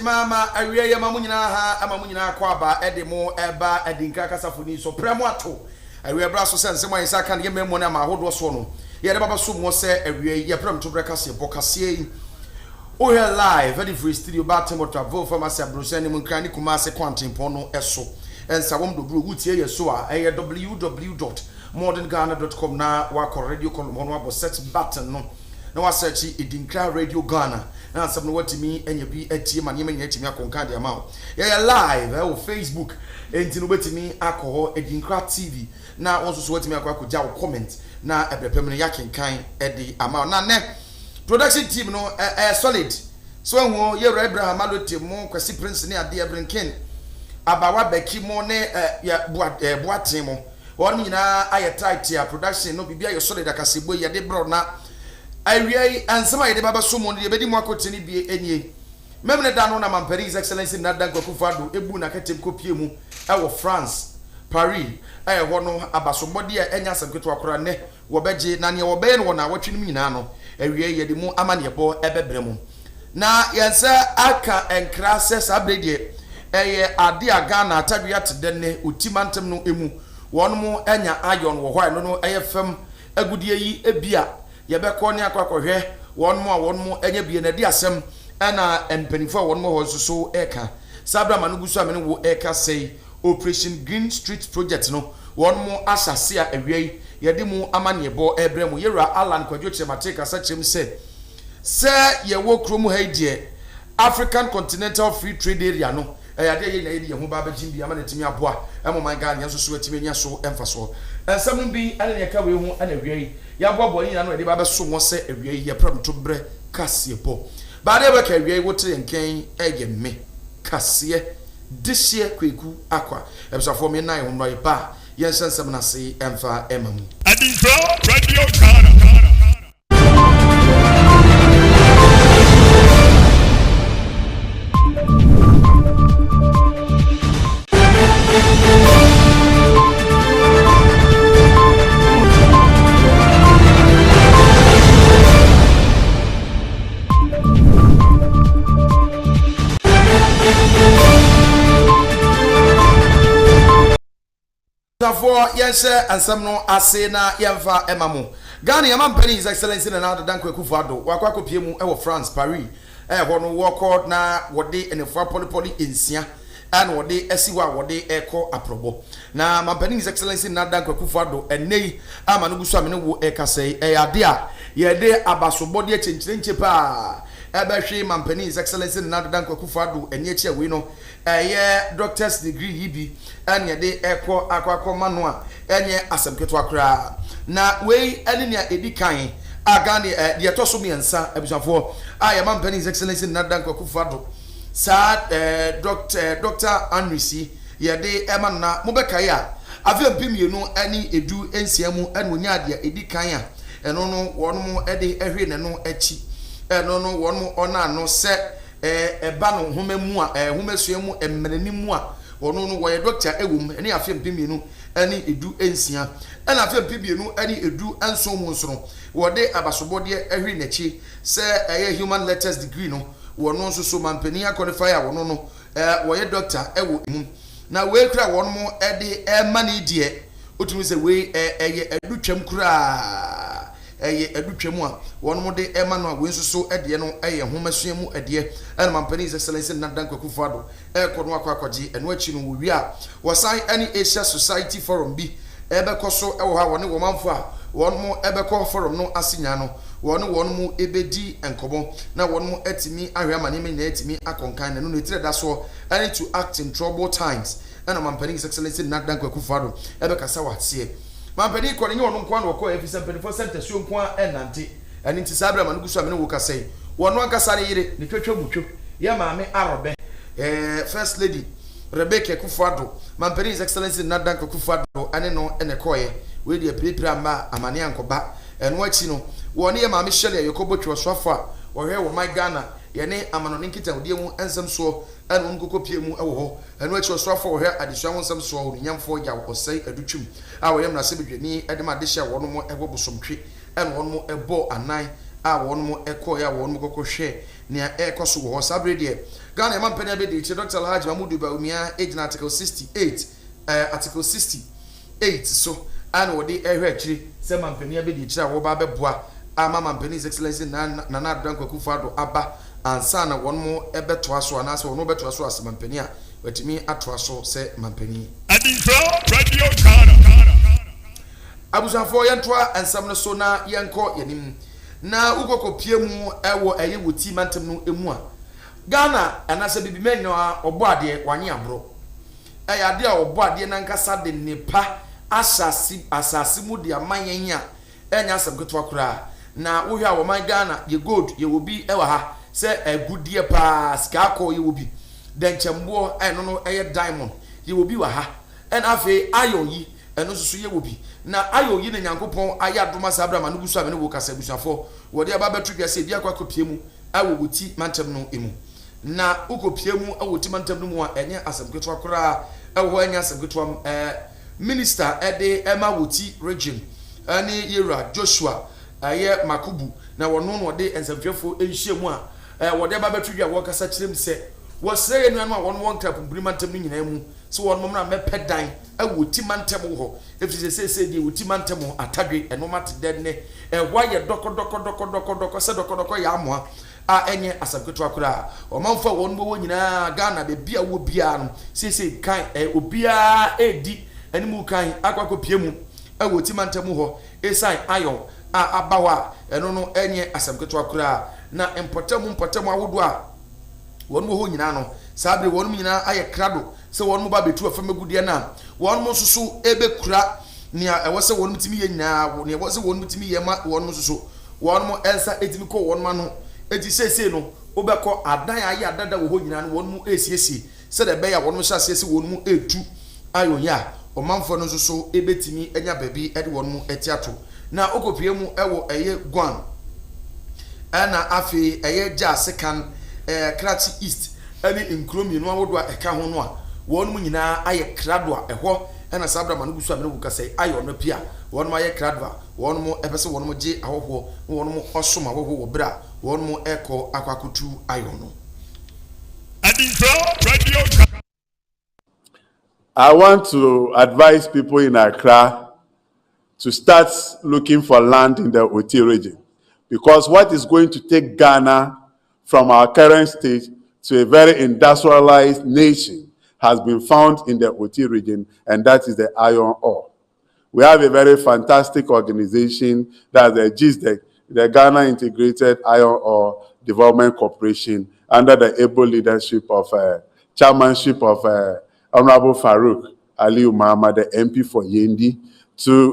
mama awie ya mamunyina ha amamunyina akwaba edemo eba Adinkra kasafoni so premo ato awie bra so sense mo ansa kan ye memo na ma hodo so no ye de baba so mo se awie ye prem to brekase bokase o here live at the free studio batem travel from asa brosani mu kran ni kuma se kwantempo no eso ensa wom do bro wutie ye so a www.modernghana.com na wa radio column no abo set button no na wa search Adinkra Radio Ghana na asem no watimi anya bi atie ma ne manya atimi akonka de ama ya live o Facebook enti no betimi akọ Adinkra TV na won so watimi akọ ja comment na ebrepem no yakenkan edi ama na ne production team no solid so hu ye Abraham Alote mo Kwasi Prince ne ade Ebrinken abawa beki mo ne ya boaten mo won nyina aye tight ya production no bibia ye solid akasebo ye de bro na awie ansema ye de baba so mo de bedi mo akoteni bie enie memne da no na mampari his excellency na dan Kwaku ebu na katem kopie mu e wo France Paris ho no abasobode a enya samketo akora ne wo beje na ne wo be no na watwe no nyina no awie ye de mu amane bo ebebre mu na yense aka enkra ses abrede eye ade aga na atadwe atedene otimantem no emu won mu enya ayon wo hwa no eye fam agudie yi ebia ye be ko ne akwakohwe won mu enya bie na di asem ana empanifo won mu ho so eka sabra manugusu amene wo eka sei Operation Green Street Project no won mu asase a awie ye de mu amane bo ebre mu yera Alan Kwadwo Chemateka sachem se ye wo kromu ha die African Continental Free Trade Area no ade ye na ye ho ba ba jimbi amane timi aboa emo man ga nya so atimi nya so emfa so ensam bi ane ne ka we hu ana awie ya bobo yin na no de ba ba so mo se awie ye pram to bre kase po ba de ba ka awie wo tre nken ege me kase this year Kwaku Acquah ebisafo me nan ho no ba yen sensem na se emfa emamu Adinkra Radio Ghana. Therefore, yes, and some no ase na yemfa emamu. Ghana yamampani his excellency na na dan Kwaku wakwa piemu e wo France Paris ho no work na wode enefua polipoli ensia and wode esiwa wode eko aprobo na mampani his excellency na dan Kwaku enei ama no gusu amene wo ekasei ade a ye de abasobode chenchirenche pa ebehwe mampani his excellency na dan Kwaku enye chia we no doctor's degree yibi anye de eko akwakoma no a enye asemketo akra na we ene ne edikan agane de etoso miensa abusafo ya mampani his excellency na dan Kwaku sa Dr. Anrisi ye de emanna mobekai a ave mpimienu ani edu ensiamu anu nya de edikan a eno no wonmo ede ehwe ne no achi eno no wonmo ona no se eba no homemu a homesuamu emmenanimu a wono no wo doctor ewum ene afem pimienu ani edu ensia ena afem pimienu ani edu enso mu nsoro wo de abasobode ehwe nachi se human letters degree no wono nso so mampani qualify a wono no wo doctor ewo mu na we kra wono mo ede mani die otumi se we edutwam kura edutwam a wono mo de emanu a we nso so ede no homasuam mu ede ena mampani his excellency na dan Kwaku kono akwakoji eno achi no wi a wosan any Asia Society Forum bi ebekoso ewo ha woni wo manfo a wono mo ebeko forum no asinya no wono mu ebedi enkobo na wono mu atimi ahwe amane me na atimi akonkan na no etire da so any to act in trouble times ena mampani his excellency na dan Kwaku ebekasa watie mampani ko ne wono nko na ko efisa penifo center so nko enante eni nti sabra manu gusu amene wo kasai wono ankasa ne yire ne twetwe mutwo ye maame arobe first lady Rebecca Kwaku mampani his excellency na dan Kwaku ane no ene koye we de prepare ma amane ankoba eno achi no woni ye maame shele yekobotwe soafa wo hwe wo my Ghana ye ne amano ne nkita odie mu ensem so eno nkokopie mu ewo ho eno achi soafa wo hwe adesua nsem so wo nyamfo ya wo sei adutwum a wo yem na se bedwani ede ma dehia wo no mo ebobosomtwe eno wo no mo ebo anan a wo no mo ekoya wo no mo kokohwe nea ekoso wo sabre de Ghana man penya be de Dr. Alhaji Mahmoud Bawumia age na article 68 article 68 so and wo de ehwe akiri se man penya be de kira wo ba beboa ama man penya his excellency na Adinkra Kwaku Ado aba ansa na won mo ebeto aso anase won beto aso ase man penya wetimi ato aso se man penya Adinkra Radio Ghana. Abusafo yentoa ensam no so na yenko yenim na ukokopie mu ewo eye woti mantem no emu a Ghana anase bibimenyo a obo ade wanye abro eye ade a obo ade na nkasa de nepa asasi mu de amanyanya enya asabketo akura na wohwe a wo man Ghana ye gold ye wobi ewa ha se agudie pa skako ye wobi denchembo eno no eye diamond ye wobi wa ha en afi ayon yi eno susu ye wobi na ayo yi ne nyankopon ayadoma sabra manu gusu amene wo kasa busafo wo de aba betu gese bia kwa kopie mu awo wuti mantem no emu na ukopie mu awoti mantem no mu a enye asabketo akora ewo enye asabketo minister ede ema wuti region ani yera Joshua aye Makubu na wono no de ensamfefo enhie mu a wo de aba betu gya wo kasa kirem se wo sey enu anu a wono won trap mbiri mantem no nyina mu so wono mo na mepedan awoti mantem ho efise se die woti mantem atadwe eno mate dead ne wa ye doko se doko ya amoa a enye asabketo akura o manfa won bo nyina Ghana be bia wo bia no se kan obia edi animu kan akwakopie mu awoti mantem ho esan ayon a abawa eno no enye asabketo akura na importamu awodo a won mo ho nyina no sabre won mo nyina aye krado se won mo ba betu afamagudie na won mo susu ebe kura nia ewo se won mutimi ye nyina ne ewo se won mutimi ye ma won mo susu won mo ensa etimi ko won ma no eti sese no obekọ adan aye adada wo ho nyina no won mo esiesie se de be ya won mo hyase se won mo etu ayonya omanfo no susu ebetimi enya baby ede won mo etiato na okopie mu ewo eye guan ana afi eye jasekan Krachi East ani nkromi no awodo a eka ho no a won mu nyina aye krado a eho na sabra manu gusu amene wukasai ayo no pia won mu aye krado a won mu ebese won mu je ahoho won mu osoma ahoho wo bra won mu eko akwakutu ayo no. Adinkra Radio. I want to advise people in Accra to start looking for land in the Oti region, because what is going to take Ghana from our current state to a very industrialized nation has been found in the Oti region, and that is the iron ore. We have a very fantastic organization, that's the GISDEC, the Ghana Integrated Iron Ore Development Corporation, under the able leadership of chairmanship of Honorable Farouk Aliu Muhammad, the MP for Yendi,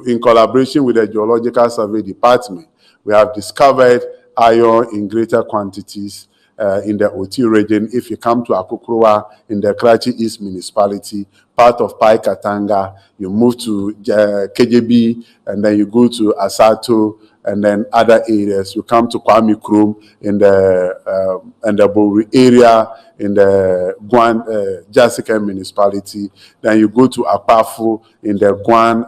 in collaboration with the Geological Survey Department. We have discovered iron in greater quantities in the Oti region. If you come to Acquah in the Kwaku East municipality, part of Pai Katanga, you move to KJB, and then you go to Asato, and then other areas. You come to Kwame Krum in the Bori area, in the Guan Jessica municipality. Then you go to Apafu in the Guan,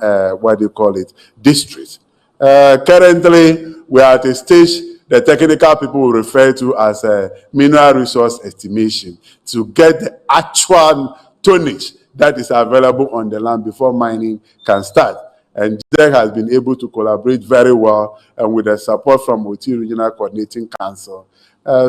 district. Currently, we are at a stage the technical people will refer to as a mineral resource estimation to get the actual tonnage that is available on the land before mining can start. And JEC has been able to collaborate very well, and with the support from Oti Regional Coordinating Council.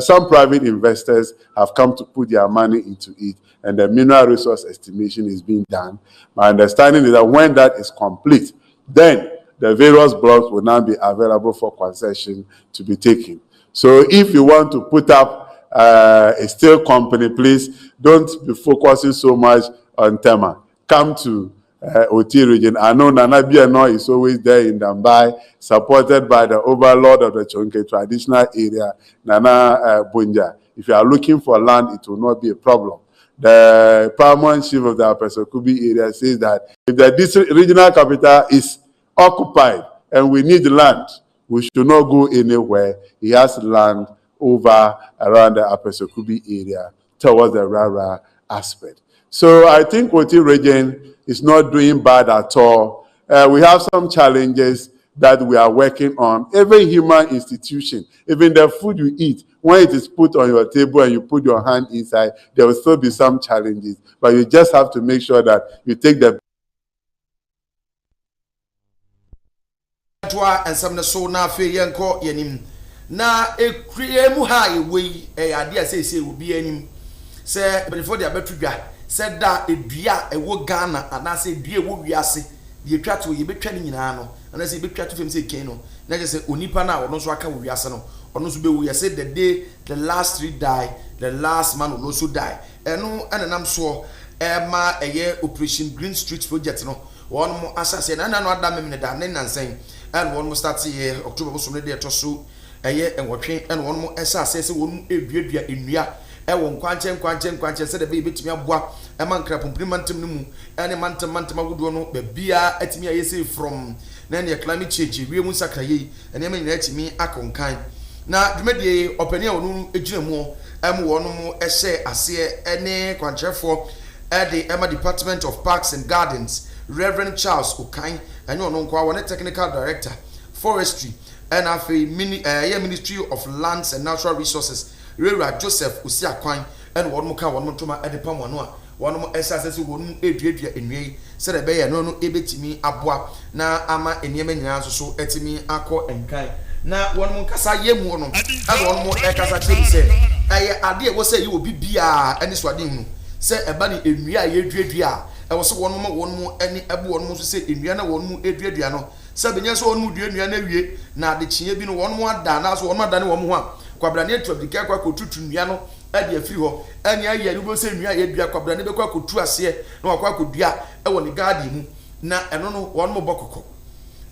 Some private investors have come to put their money into it, and the mineral resource estimation is being done. My understanding is that when that is complete, then the various blocks will now be available for concession to be taken. So if you want to put up a steel company, please don't be focusing so much on Tema. Come to Oti region. I know Nana Biano is always there in Dambai, supported by the overlord of the Chonke traditional area, Nana Bunja. If you are looking for land, it will not be a problem. The paramount chief of the Upper Sokubi area says that if the district regional capital is occupied and we need land, we should not go anywhere. He has land over around the Upper Sokubi area towards the Rara aspect. So I think Oti region is not doing bad at all. We have some challenges that we are working on. Every human institution, even the food you eat, when it is put on your table and you put your hand inside, there will still be some challenges. But you just have to make sure that you take the and some so na fe yenko yenim na ekremu ha ewe ade a say will be anim say before the abetudwa say da edua ewo Ghana ana say edua ewo wiase de etwa to ye betwa ni nyina no ana say betwa to fem say ken no na je say onipa na ono so aka wo wiase no ono so be wo ye say the day the last three die the last man will also die eno enenam so ma eye operation Green Street project no one mo asase na no ada memne da ne nansen and one mo start here October so dey to so eye enwotwe and one mo asase se won eduadua enua e won kwanche se de be betimi aboa e man kra pompri mantem no mu ene mantem agudo no be bia atimi aye say from na ne climate change wie mu sakraye ene ma nyina atimi akonkan na dwumedie opani a wonu ejina mu wonu mo ehye ase ene kwanchefo the Emma Department of Parks and Gardens, Reverend Charles Okai, and you know, one technical director, forestry, and a Ministry of Lands and Natural Resources, Rera Joseph Usiakwine, and one more at the Pamanoa, one more SSS won't adria in me, said a bay and no ebitimi abwa, na ama and Yemen so etimi Acquah and Kai. Now one more Casa Yemono, and one more Ekasa said, I idea was say you will be beer and this one. Say a bunny in Ria Yedria. I was one more any one more to say Indiana one more Adriano. 7 years old mood you now the chin been one more than as one more than one more. Quabrania to the Kwaku to Niano at the freehold. And ya you will say Ria Yedria Quabrania Kwaku to us here, no Kwaku dia, I want the garden. Now I don't know one more bokoko.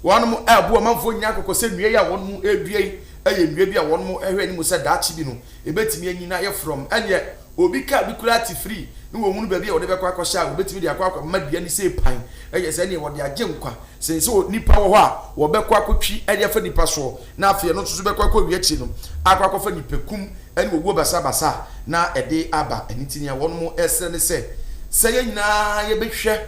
One more abu man for Yako said Ria one more Adria, and maybe one more any said that Chibino. A bet me from and yet. Obi ka bi kurati free no wo munu ba bia wo de be kwa kwasha wo betimi de akwa madua ni sei pan eye se ne wo de agye nkwa se so nipa wo ho a wo be kwa kwatwi ade fa nipa so na afie no so be kwa kwa wiachi no akwa fa nipakum ene wo basa na ede aba anitini a won mo ese ne se ye nyina ye behwe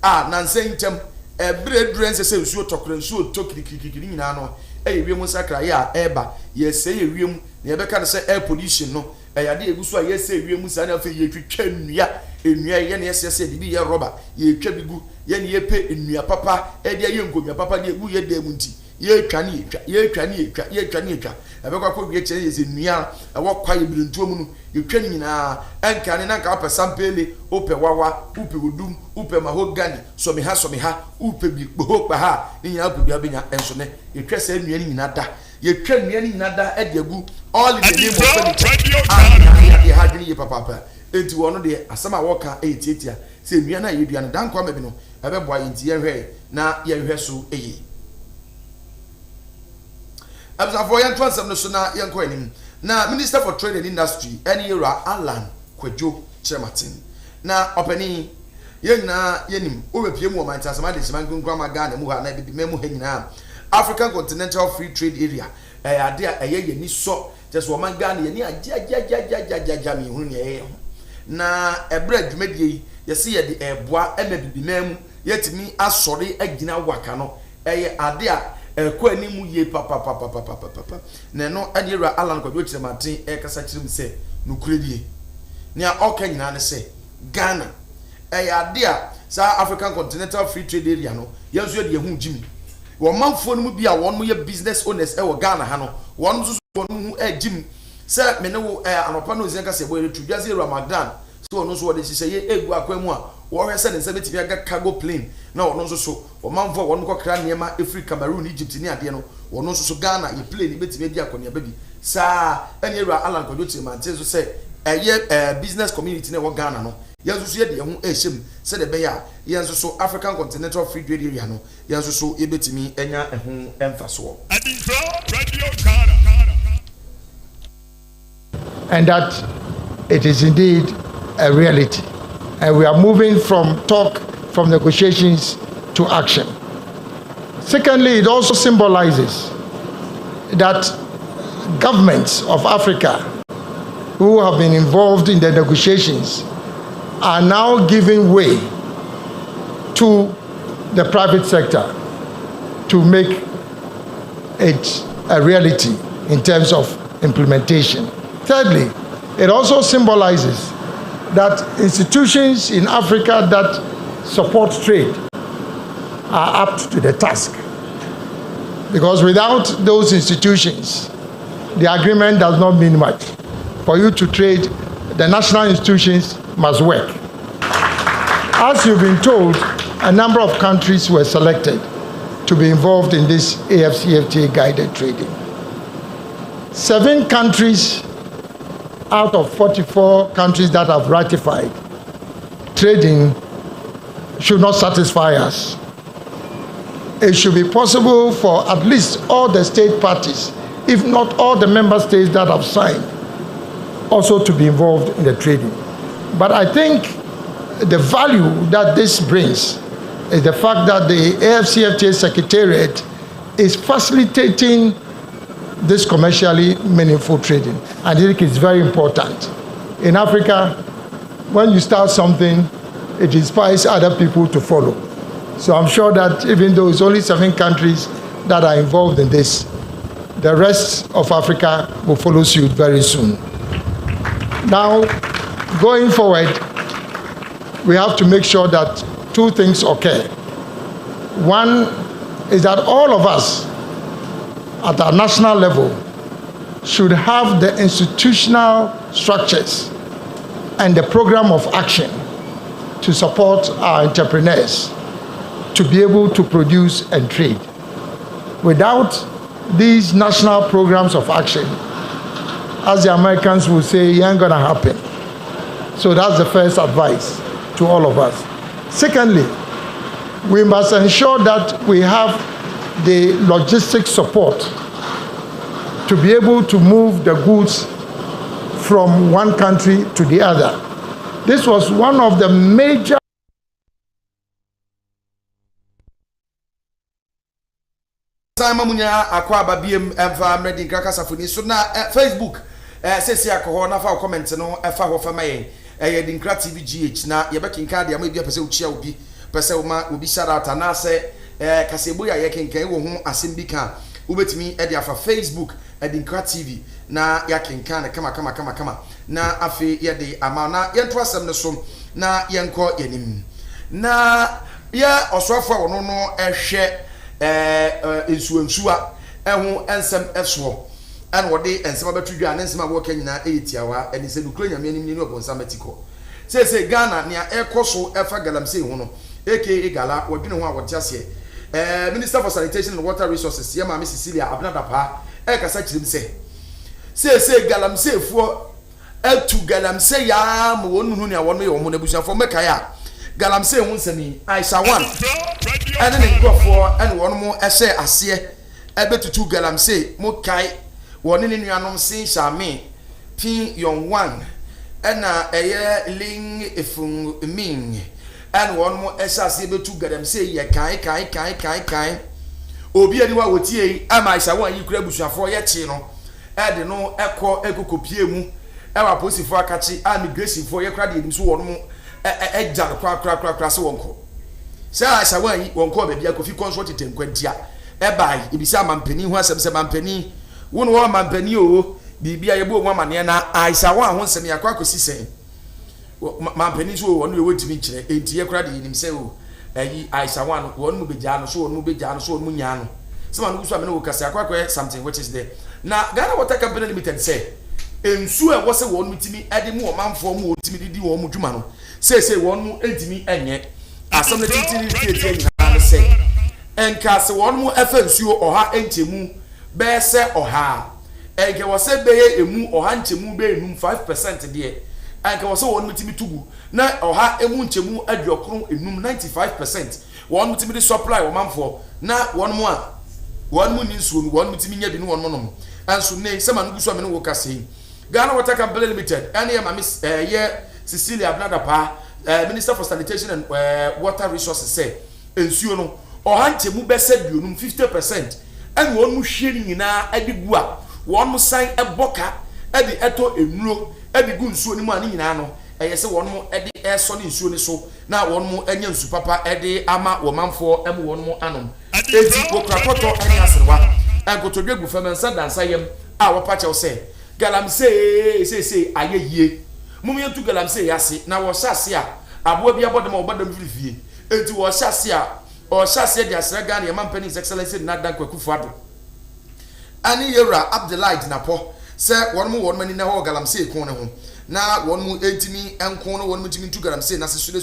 a na nse ntem ebre durense se nsuo tokre nsuo tokirikirikiri nyina no eye wiem sakra ye a eba ye se ye wiem ne be ka ne se air pollution no eyade egusu a yese wiem sa na fe ye twetwa nnua ye ne yese de bi ye rubber ye twa bigu ye ne ye pe nnua papa e de ye ngomia papa de egu ye de mu nti ye twa ne etwa ebekwa ko wie kire ye nnua e wo kwa ye birintuo mu no ye twa nyina enka ne nanka ope sampele ope wawa ope odum ope mahogany so me ha ope bi kpo ha ni nyina ope bi abenya enso ne ye twa sa nnua ni nyina da ye twa nnua ni nyina da e de egu all in the name of furniture ye hadwini ye papa enti wono de asama woka etietia se nnua na ye dua no dan kwa mebi no ebeboa ye nti ye hwe na ye hwe so eyi abzafo yan twansam no so na ye nko anim na Minister for Trade and Industry any era Alan Kwadwo Chematin na opani ye nyina yenim obepie mu o mantasama de siman gunkwa magana mu ha na bi memu ha nyina African Continental Free Trade Area ade a ye ni so just woman Ghana ye ni aja mi hu ne na ebre dwumadie ye se ye de eboa emabibi memu yetimi asori agina waka no ade a Acquah ni mu ye papa na no ade ra Alan Kwadwo Chematin kasa kirim se nukuredie ne a oka nyina ne se Ghana ade a sa African Continental Free Trade Area no yanso de hu jimi wo manfo no mu bia won mo ye business owners wo Ghana ha no won so won hu jimi se me ne wo anopa no zen ka se boy tu dwaze Ramadan so no so wo de sise egu Acquah mu a wo hwese ne nse betimi aga cargo plane na wo no so wo manfo won ko kra niema Africa Cameroon Egypt ni ade no wo no so Ghana ye plane betimi di akonia baby sa ene ra Alan Kwadwo Chematin so se business community ne wo Ghana no yanso so ye de hu ehyem se de be ya yanso so African Continental Free Trade Area no yanso so e betimi enya ehu emfaso Adinkra Radio Ghana. And that it is indeed a reality. And we are moving from talk, from negotiations to action. Secondly, it also symbolizes that governments of Africa who have been involved in the negotiations are now giving way to the private sector to make it a reality in terms of implementation. thirdly, it also symbolizes that institutions in Africa that support trade are apt to the task. Because without those institutions, the agreement does not mean much. For you to trade, the national institutions must work. As you've been told, a number of countries were selected to be involved in this AFCFTA guided trading. 7 countries out of 44 countries that have ratified trading should not satisfy us. It should be possible for at least all the state parties, if not all the member states that have signed, also to be involved in the trading. But I think the value that this brings is the fact that the AFCFTA Secretariat is facilitating this commercially meaningful trading. I think it's very important. In Africa, when you start something, it inspires other people to follow. So I'm sure that even though it's only 7 countries that are involved in this, the rest of Africa will follow suit very soon. Now, going forward, we have to make sure that 2 things occur. One is that all of us at our national level should have the institutional structures and the program of action to support our entrepreneurs to be able to produce and trade. Without these national programs of action, as the Americans will say, it ain't gonna happen. So that's the first advice to all of us. Secondly, we must ensure that we have the logistic support to be able to move the goods from one country to the other. This was one of the major Simon Munya Acquah babiem emfa Adinkra kasafoni so na Facebook sesi akoho na fa comment no efa ho fa mayen Adinkra TV GH na ye bekinka de am bia pese uchia obi pese uma obi shout out na se kasebo ya ye kenkan wo ho asem bi kan ubetimi e de afa Facebook Adinkra TV na ya kenkan kama na afi ye de ama na ye nto asem ne so na ye nko yanim na ye osofo wono no ehwe ensuansua ehu ensem eso en wode ensem abatudwa na ensem aboka nyina eyetiawa eni se nukro nyame anim ni obonsam atiko se Ghana nia ekoso efa galamsey hu no aka gala wadwene hu a wote ase Minister for Sanitation and Water Resources yema me Cecilia Abnadapa kasa kirim se galamsey fo etu galamsey ya mo wonu hu nia wono ye wo na busuafo meka ya galamsey hu nsemi Aisha 1 ene ne nkofo ene wono mo ehye ase ebetutu galamsey mo kai woni ne nuanom sin shame pin yon 1 ena eye ling efun ming ene wono mo ehye ase betu galamsey ye kai obi ani wa wotie ama Aisha 1 yi kura busuafo ye chi no ede no ekokopie mu ewa posifo akachi immigration fo ye kura de enim so wono mo ejjar kra se wonko se Aisha 1 yi wonko be bia kofi consult tenkwantia bai ibisa mampani hu asem se mampani wono wo mampani o bibia ye bo mu amane na Aisha 1 ho nsem yakwa kosi sen mampani so wono we wotimi kire enti ye kura de enim se o ayi Aisha 1 wono mu beja no so wono mu beja no so wono mu nya no se man gusu amene wo kasa yakwa something which is there na Ghana Water Company Limited say ensu e wo se wono mitimi ede mu o manfo mu otimi didi wo mu dwuma no say wono edimi enye asem na titiri tieti na say enka se wono mu efa nsuo oha enchemu be se oha enke wo se beye emu oha nchemu be enum 5% de enke wo se wono mitimi tugu na oha emu nchemu adwokron enum 95% wono mitimi de supply wo manfo na wono mu a wono mu ni nsuo mi wono mitimi nya bi no wono no anso ne se man gusu amene wo kase Ghana Water Company Limited ene ye mamis ye Cecilia Abnadapa Minister for Sanitation and Water Resources say ensuo no ohanchemu bese duonum 50% and won mu hwe ni nyina adigu a won mu san eboka edi eto enuro edi gu nsuo ni mu ani nyina no yese won mu edi eso ni nsuo ni so na won mu anya nsu papa edi ama wo manfo em won mu anom eti wo krakoto anya asrewa ankotodwe gu famensa dansa yem a wo pa chew say galamsey say aye ye mummy to galamsey yase na wo hyase a abo bia bodem obodam fifie enti wo hyase a o hyase dia sraga na yamampani his excellency na dan Kwaku Fuado ani yewra Abdullahi napo se wonmo wonmani na ho galamsey kon ne ho na wonmo entimi enkon no wonmo timi to galamsey na se sule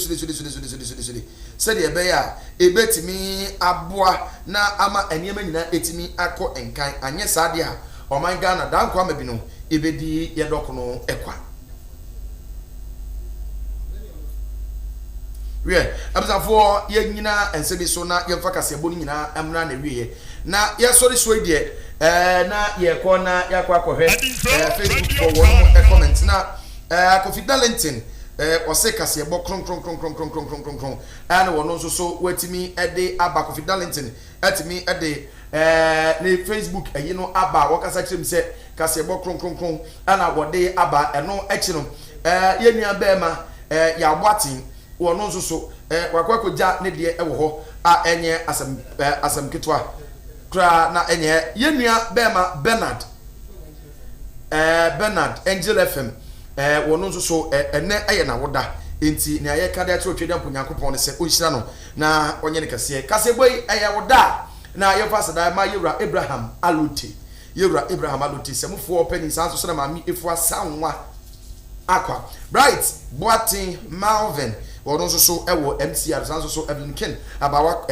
se de be ya ebetimi aboa na ama aniema nyina etimi akọ enkan anye saade a oman Ghana dan kwa mabi no ebedi yedok no ekwa we abzafo ye nyina ensebi so na ye mfa kasebo nyina amna na wiye na ye sori so de na ye ko na yakwa akọhwe Facebook for one comment na Kofi Darlington ose kasebo kron ana wono nso so watimi ede aba Kofi Darlington atimi ede ne Facebook ayi no aba wakasa kirem se kasebo kron ana wode aba eno echi no ye nua bema ya gbatin wono nso so wakwakoja ne de ewo ho a enye asam kitwa kra na enye ye nua bema Bernard Angel FM wono nso so ene eye na woda enti ne aye kada atwe twede amponyankopon ne se ohira no na onye ne kase kasebo yi eye woda na ye pasada ma yewra Abraham Aluti se mufo openi sanso so na mami efu asanwa Acquah bright boatin Malvin wono nso so ewo MCR sanso so Evinken abawa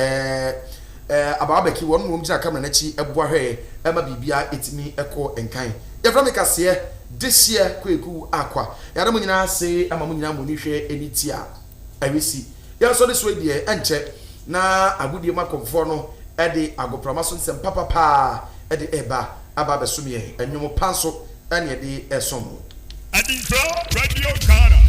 abawa beki wono mo mjira kamera na chi eboa hwe ema bibia etimi eko enkan yefra kase this year Kwaku Acquah yara mo nyina se ama mo nyina mo ni hwe enitia awesi ya so this way de enche na agudie makomfo no ede agoprama so nsem papa ede eba aba besumye enwom panso ene ede esom Adinkra Radio Ghana.